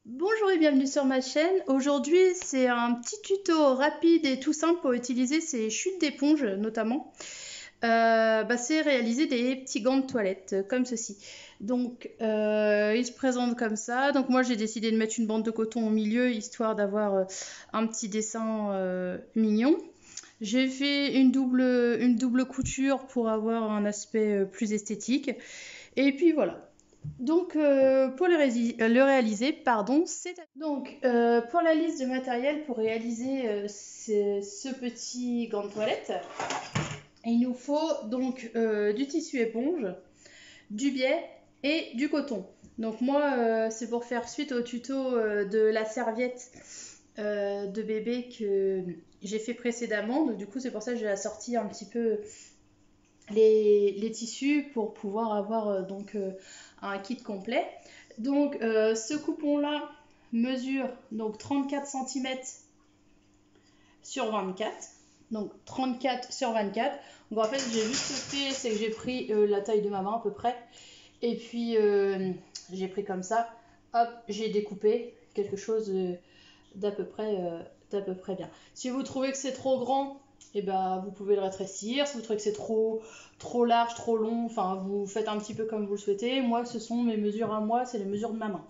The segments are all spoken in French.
Bonjour et bienvenue sur ma chaîne. Aujourd'hui, c'est un petit tuto rapide et tout simple pour utiliser ces chutes d'éponge notamment. C'est réaliser des petits gants de toilette comme ceci. Donc, ils se présentent comme ça. Donc moi, j'ai décidé de mettre une bande de coton au milieu histoire d'avoir un petit dessin mignon. J'ai fait une double couture pour avoir un aspect plus esthétique. Et puis voilà. Donc, pour le réaliser, pardon, c'est... Donc, pour la liste de matériel pour réaliser ce petit gant de toilette, il nous faut donc du tissu éponge, du biais et du coton. Donc moi, c'est pour faire suite au tuto de la serviette de bébé que j'ai fait précédemment. Donc du coup, c'est pour ça que j'ai assorti un petit peu les tissus pour pouvoir avoir un kit complet. Donc ce coupon là mesure donc 34 cm sur 24. Donc 34 sur 24. Donc en fait j'ai juste fait, c'est que j'ai pris la taille de ma main à peu près. Et puis j'ai pris comme ça. Hop, j'ai découpé quelque chose d'à peu près bien. Si vous trouvez que c'est trop grand, et ben vous pouvez le rétrécir. Si vous trouvez que c'est trop large, trop long, enfin vous faites un petit peu comme vous le souhaitez. Moi, ce sont mes mesures à moi, c'est les mesures de ma main.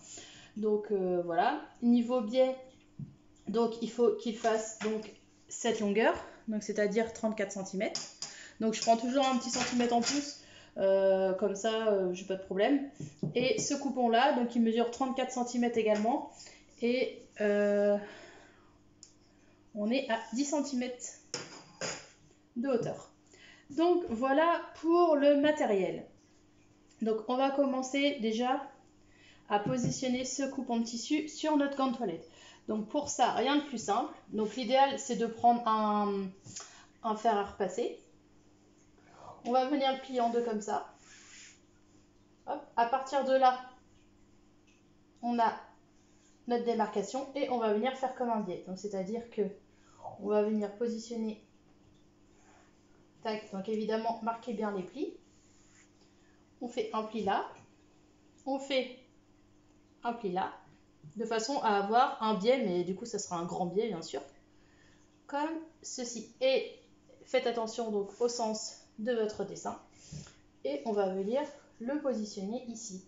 Donc voilà. Niveau biais, donc il faut qu'il fasse donc cette longueur, donc c'est-à-dire 34 cm. Donc je prends toujours un petit centimètre en plus. Comme ça, j'ai pas de problème. Et ce coupon là, donc il mesure 34 cm également. Et on est à 10 cm de hauteur. Donc voilà pour le matériel. Donc on va commencer déjà à positionner ce coupon de tissu sur notre gant de toilette. Donc pour ça, rien de plus simple. Donc l'idéal, c'est de prendre un fer à repasser. On va venir le plier en deux comme ça. Hop. À partir de là, on a notre démarcation et on va venir faire comme un biais. Donc c'est-à-dire que on va venir positionner. Tac. Donc évidemment, marquez bien les plis. On fait un pli là. On fait un pli là. De façon à avoir un biais, mais du coup ça sera un grand biais bien sûr. Comme ceci. Et faites attention donc au sens de votre dessin. Et on va venir le positionner ici.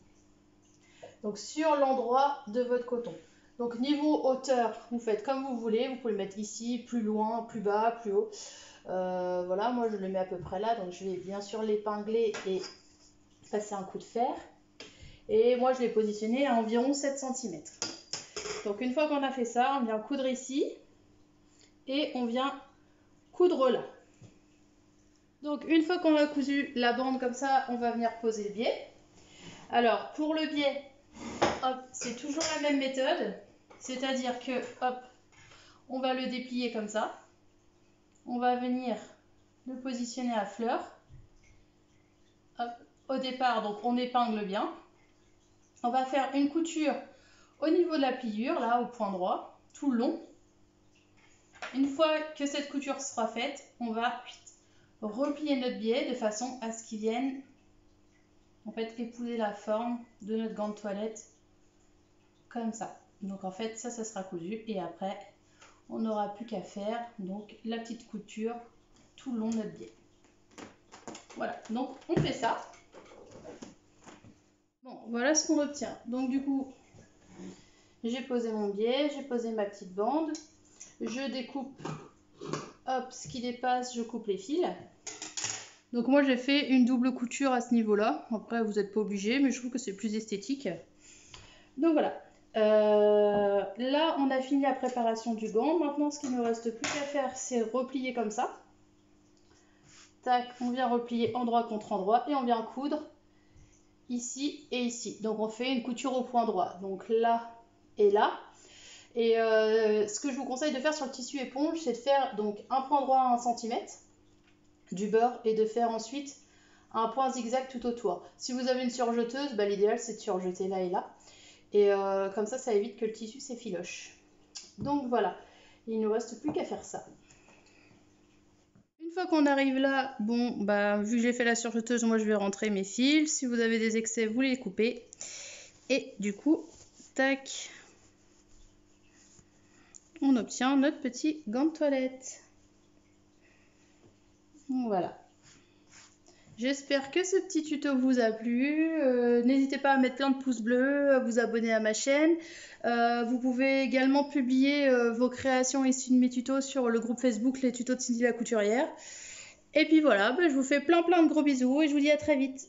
Donc sur l'endroit de votre coton. Donc niveau hauteur, vous faites comme vous voulez. Vous pouvez le mettre ici, plus loin, plus bas, plus haut. Voilà, moi je le mets à peu près là. Donc je vais bien sûr l'épingler et passer un coup de fer. Et moi je l'ai positionné à environ 7 cm. Donc une fois qu'on a fait ça, on vient coudre ici. Et on vient coudre là. Donc une fois qu'on a cousu la bande comme ça, on va venir poser le biais. Alors pour le biais, c'est toujours la même méthode. C'est-à-dire que, hop, on va le déplier comme ça. On va venir le positionner à fleur. Hop, au départ, donc on épingle bien. On va faire une couture au niveau de la pliure, là, au point droit, tout le long. Une fois que cette couture sera faite, on va replier notre biais de façon à ce qu'il vienne en fait épouser la forme de notre gant de toilette comme ça. Donc en fait ça sera cousu et après on n'aura plus qu'à faire donc la petite couture tout le long de notre biais. Voilà, donc on fait ça. Bon, voilà ce qu'on obtient. Donc du coup j'ai posé mon biais, j'ai posé ma petite bande, je découpe, hop, ce qui dépasse, je coupe les fils. Donc moi j'ai fait une double couture à ce niveau-là. Après vous n'êtes pas obligé, mais je trouve que c'est plus esthétique. Donc voilà. Là on a fini la préparation du gant. Maintenant ce qu'il ne me reste plus qu'à faire, c'est replier comme ça. Tac, on vient replier endroit contre endroit et on vient coudre ici et ici. Donc on fait une couture au point droit. Donc là et là. Et ce que je vous conseille de faire sur le tissu éponge, c'est de faire donc un point droit à 1 cm du beurre et de faire ensuite un point zigzag tout autour. Si vous avez une surjeteuse, l'idéal c'est de surjeter là et là. Et comme ça évite que le tissu s'effiloche. Donc voilà, il ne nous reste plus qu'à faire ça. Une fois qu'on arrive là, bon, vu que j'ai fait la surjeteuse, moi je vais rentrer mes fils. Si vous avez des excès, vous les coupez. Et du coup, tac, on obtient notre petit gant de toilette. Voilà. J'espère que ce petit tuto vous a plu. N'hésitez pas à mettre plein de pouces bleus, à vous abonner à ma chaîne. Vous pouvez également publier vos créations issues de mes tutos sur le groupe Facebook Les Tutos de Cindy la Couturière. Et puis voilà, je vous fais plein de gros bisous et je vous dis à très vite.